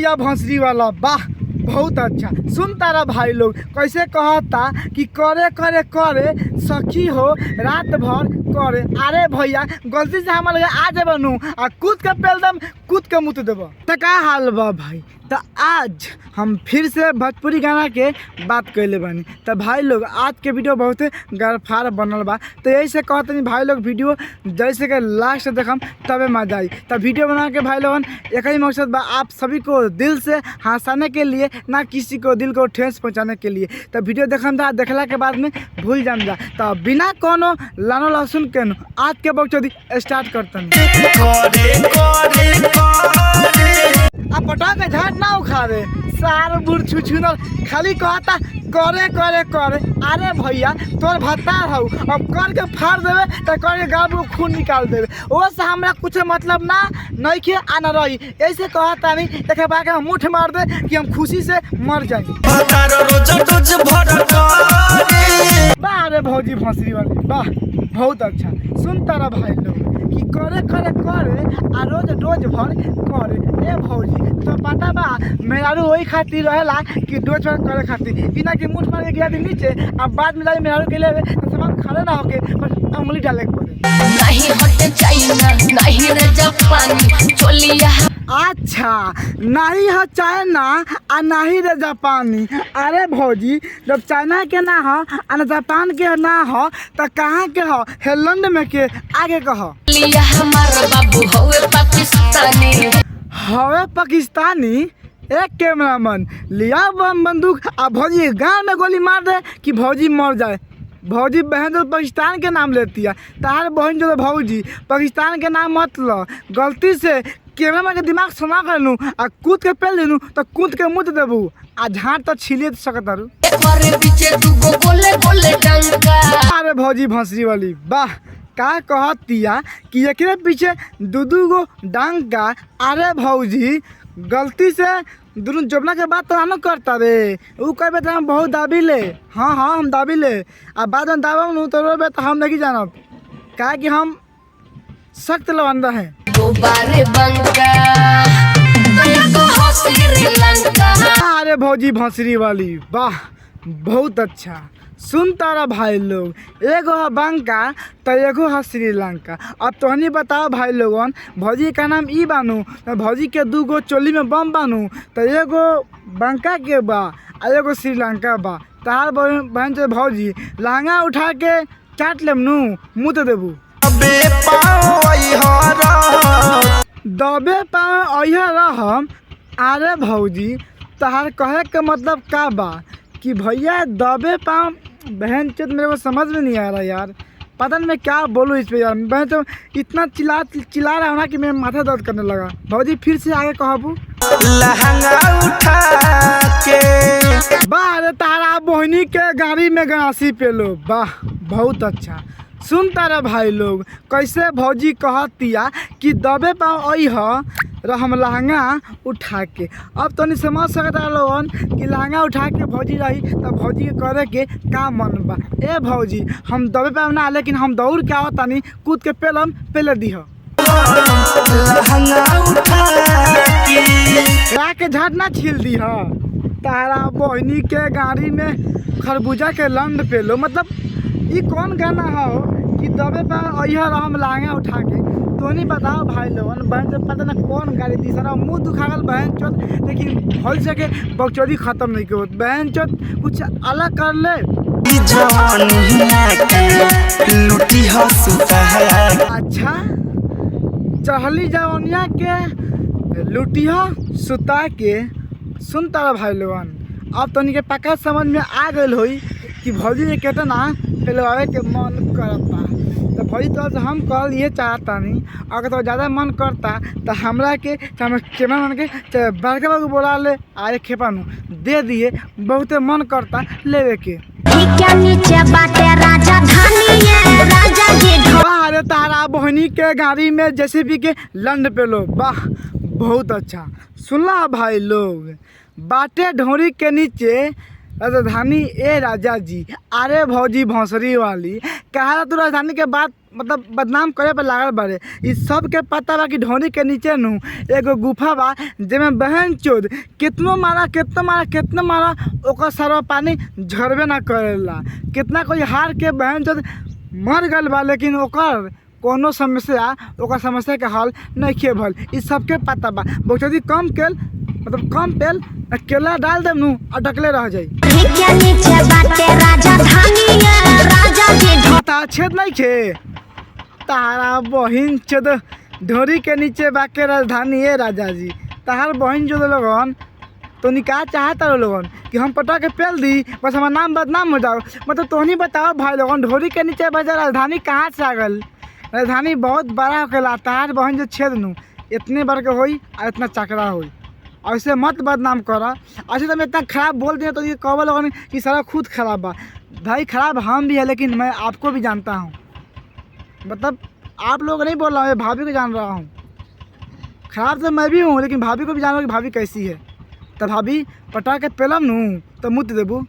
भैया भोंसरी वाला, वाह बहुत अच्छा। सुन तारा भाई लोग कैसे कहता कि करे करे करे सखी हो रात भर करे। अरे भैया गलती से हमारे आ जाए बनू आ कूद के पेल दम कूद के मुँह देव तो का हाल बा भाई। तो आज हम फिर से भोजपुरी गाना के बात कैले बानी। तो भाई लोग आज के वीडियो बहुत गरफार बनल बा। तो यही से कहते हैं भाई लोग वीडियो जैसे कि लास्ट देखम तबे मजा आई। तो वीडियो बना के भाई लोगन एक ही मकसद बा, आप सभी को दिल से हंसाने के लिए, ना किसी को दिल को ठेस पहुंचाने के लिए। तो वीडियो देखम था, देखला के बाद में भूल जाम जा। तो बिना कोनो लानो लहसुन के आज के बकचोदी स्टार्ट करते हैं। अब पटा के झाड़ ना उखाड़े सार बुढ़ छुछुनर खाली कहता करे करे करे। अरे भैया तोर भत्ता हूँ अब कर के फाड़ देवे तो कर के गाल में खून निकाल देवे, वो से हमरा कुछ मतलब ना नहीं के आना रही। ऐसे कहता नहीं देखे बाके हम मुठ मार दे कि हम खुशी से मर जाए। वाह रे भौजी भोंसरी वाली, वाह बहुत अच्छा। सुन तारा भाई लोग कि करे करे करे आ रोज रोज भर करे। ए भौजी तो पता बा मेहरारू वही खातिर रहेला कि रोज भर करे खातिर, बिना कि मुठ मार के गिरा दी नीचे अब बाद में जाई मेहरारू के लिए सामान खड़े ना होके बस उंगली डाले के पड़े। नहीं हटे चाइना नहीं रे जापानी चोलिया। अच्छा नहीं है चाइना आ नहीं रे जापानी। अरे भौजी जब चाइना के ना हो आ जापान के ना हो तो कहाँ के हो? हेलैंड में के आगे कहो। लिया हमारा बाबू होवे पाकिस्तानी, हवे पाकिस्तानी। एक कैमरामैन लिया बम बंदूक आ भौजी गांव में गोली मार दे कि भौजी मर जाए। भौजी बहन जो पाकिस्तान के नाम लेती है, तार बहन जो भौजी पाकिस्तान के नाम मत लो। गलती से कैमरा के दिमाग सुना कर लूँ आ कूद के पेल लूँ तो कूद के मुँह देबू आ झाड़ तो छिले सकता रू। अरे भौजी भोंसरी वाली, वाह का कहतिया कि एकरे पीछे दू गो डांगा। अरे भौजी गलती से दोनों जबना के बात तो ना करता रे, वो कहे तो हम बहुत दाबी ले। हाँ हम दाबी ले आ बाद में दाबा नू तो रोबे तो हम नहीं जानब का कि हम सख्त लवंदा हैं। अरे भौजी भोंसरी वाली, वाह बहुत अच्छा। सुन तारा भाई लोग एगो है बंका तो एगो है श्रीलंका। अब तोहनी बताओ भाई लोगन भौजी का नाम ई बानू तो भौजी के दू गो चोली में बम बानू तो एगो बंका के बा आ एगो श्रीलंका बा। तार बहन से भौजी लहंगा उठा के चाट लेम नू मुँह तो देबू। दबे पाँव अइहा रहम। अरे भौजी तहार कहे के मतलब का बा कि भैया दबे पाँव? बहन चोत मेरे को समझ में नहीं आ रहा यार, पता नहीं मैं क्या बोलूँ इस पे यार। बहन तो इतना चिल्ला रहा हूँ ना कि मेरा माथा दर्द करने लगा। भौजी फिर से आगे कहबू। लहंगा उठा के बाहर तारा बहनी के गाड़ी में गणासी पे लो, वाह बहुत अच्छा। सुन तारा भाई लोग कैसे भौजी कहतिया कि दबे पाँव अइहा हम लहंगा उठा के। अब तो नहीं समझ सकता लोगन कि लहंगा उठा के भौजी रही तो भौजी के करे के का मन बा। ए भौजी हम दबे पाँव ना लेकिन हम दौड़ के आवता नहीं कूद के पेलम पेले दीह के झाड़ ना छील दीह। तारा बहनी के गाड़ी में खरबूजा के लंड पेलो, मतलब ये कौन गाना हो कि दबे पाँव अइहा हम लहंगा उठा के। तो नहीं बताओ भाई लोगन बहन चोत पता ना कौन गाड़ी दी सारा मुँह दुखागल बहन चोत, लेकिन हो सके बकचोदी खत्म नहीं हो। बहन चोत कुछ अलग कर ले। अच्छा चहली जवनिया के लुटिया सुता के। सुन तारा भाई लोगन अब तो के पक्का समझ में आ गई होई कि भौजी के कितना पेलवावे के मन करता। तो भौजी तो हम कल ये चाहता नहीं, अगर तो ज़्यादा मन करता तो हमरा के कैमरा मन के बड़का बाबू बोला ले आए खेपानू दे दिए, बहुत मन करता लेवे के। अरे तारा बहनी के गाड़ी में जेसीबी के लंड पे लो, वाह बहुत अच्छा। सुनला भाई लोग बाटे ढोरी के नीचे राजधानी ए राजा जी। अरे भौजी भौंसरी वाली कहा तू राजधानी के बात मतलब बदनाम करे पर लागल बारे। इस सब के पता बा कि ढोनी के नीचे नु एगो गुफा बा जेमे बहन चोद कितनो मारा ओकर सरवा पानी झरबे ना करेला। कितना कोई हार के बहन चोद मर गल बा लेकिन ओकर कोनो समस्या ओकर समस्या के हल नहीं भल। इस सबके पता बा। बोचोदी कम तेल केला डाल देम नु अटकले रह जाई। छेद नहीं खे तारा बहिन चोद ढोरी के नीचे बाके राजधानी है राजा जी। तहार बहिन जो लोगन तो निकाह चाहता लोगन कि हम पटा के पेल दी बस हमारा नाम बदनाम हो जाओ। मतलब तोहनी बताओ भाई लोगन ढोरी के नीचे बजा राजधानी कहाँ से आ गल। राजधानी बहुत बड़ा होकेला। तहार बहन जो छेद नु इतने बड़ के होई और इतना चकरा होई। ऐसे मत बदनाम करा। ऐसे तो मैं इतना खराब बोल दिया तो ये कहो लोगन कि सारा खुद खराब बा। भाई खराब हम भी है लेकिन मैं आपको भी जानता हूँ। मतलब आप लोग नहीं बोल रहा हूँ, भाभी को जान रहा हूँ। खराब तो मैं भी हूँ लेकिन भाभी को भी जान रहा हूँ कि भाभी कैसी है। तो भाभी पटा के पेलम नू तो मुत देबू।